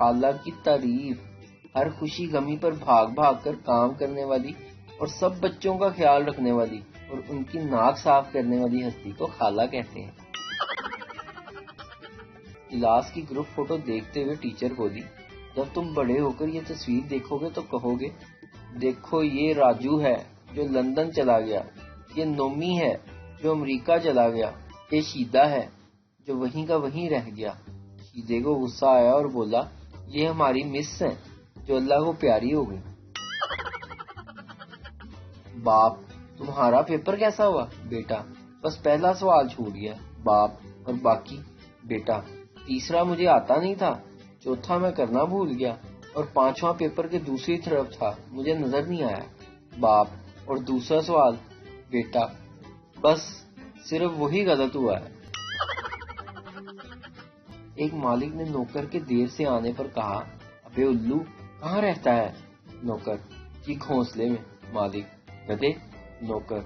خالہ کی تعریف، ہر خوشی غمی پر بھاگ بھاگ کر کام کرنے والی اور سب بچوں کا خیال رکھنے والی اور ان کی ناک صاف کرنے والی ہستی کو خالہ کہتے ہیں۔ کلاس کی گروپ فوٹو دیکھتے ہوئے ٹیچر بولی، جب تم بڑے ہو کر یہ تصویر دیکھو گے تو کہو گے، دیکھو یہ راجو ہے جو لندن چلا گیا، یہ نومی ہے جو امریکہ چلا گیا، یہ شیدہ ہے جو وہیں کا وہیں رہ گیا۔ شیدے کو غصہ آیا اور بولا، یہ ہماری مس ہیں جو اللہ کو پیاری ہو گئی۔ باپ، تمہارا پیپر کیسا ہوا؟ بیٹا، بس پہلا سوال چھوٹ گیا۔ باپ، اور باقی؟ بیٹا، تیسرا مجھے آتا نہیں تھا، چوتھا میں کرنا بھول گیا، اور پانچواں پیپر کے دوسری طرف تھا، مجھے نظر نہیں آیا۔ باپ، اور دوسرا سوال؟ بیٹا، بس صرف وہی غلط ہوا ہے۔ ایک مالک نے نوکر کے دیر سے آنے پر کہا، ابے الو، کہاں رہتا ہے؟ نوکر، جی گھونسلے میں۔ مالک، گدھے؟ نوکر،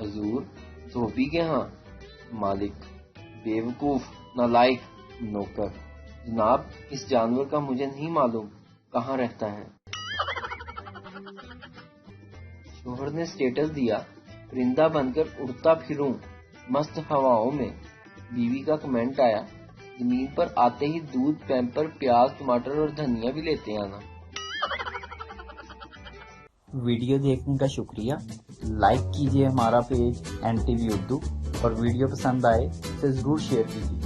حضور دھوبی کے ہاں۔ مالک، بیوقوف، نالائق۔ نوکر، جناب اس جانور کا مجھے نہیں معلوم کہاں رہتا ہے۔ شوہر نے سٹیٹس دیا، پرندہ بن کر اڑتا پھروں مست ہواؤں میں۔ بیوی کا کمنٹ آیا، زمین پر آتے ہی دودھ، پیمپر، پیاز، ٹماٹر اور دھنیا بھی لیتے آنا۔ ویڈیو دیکھنے کا شکریہ۔ لائک کیجیے ہمارا پیج NTV اردو، اور ویڈیو پسند آئے تو ضرور شیئر کیجیے۔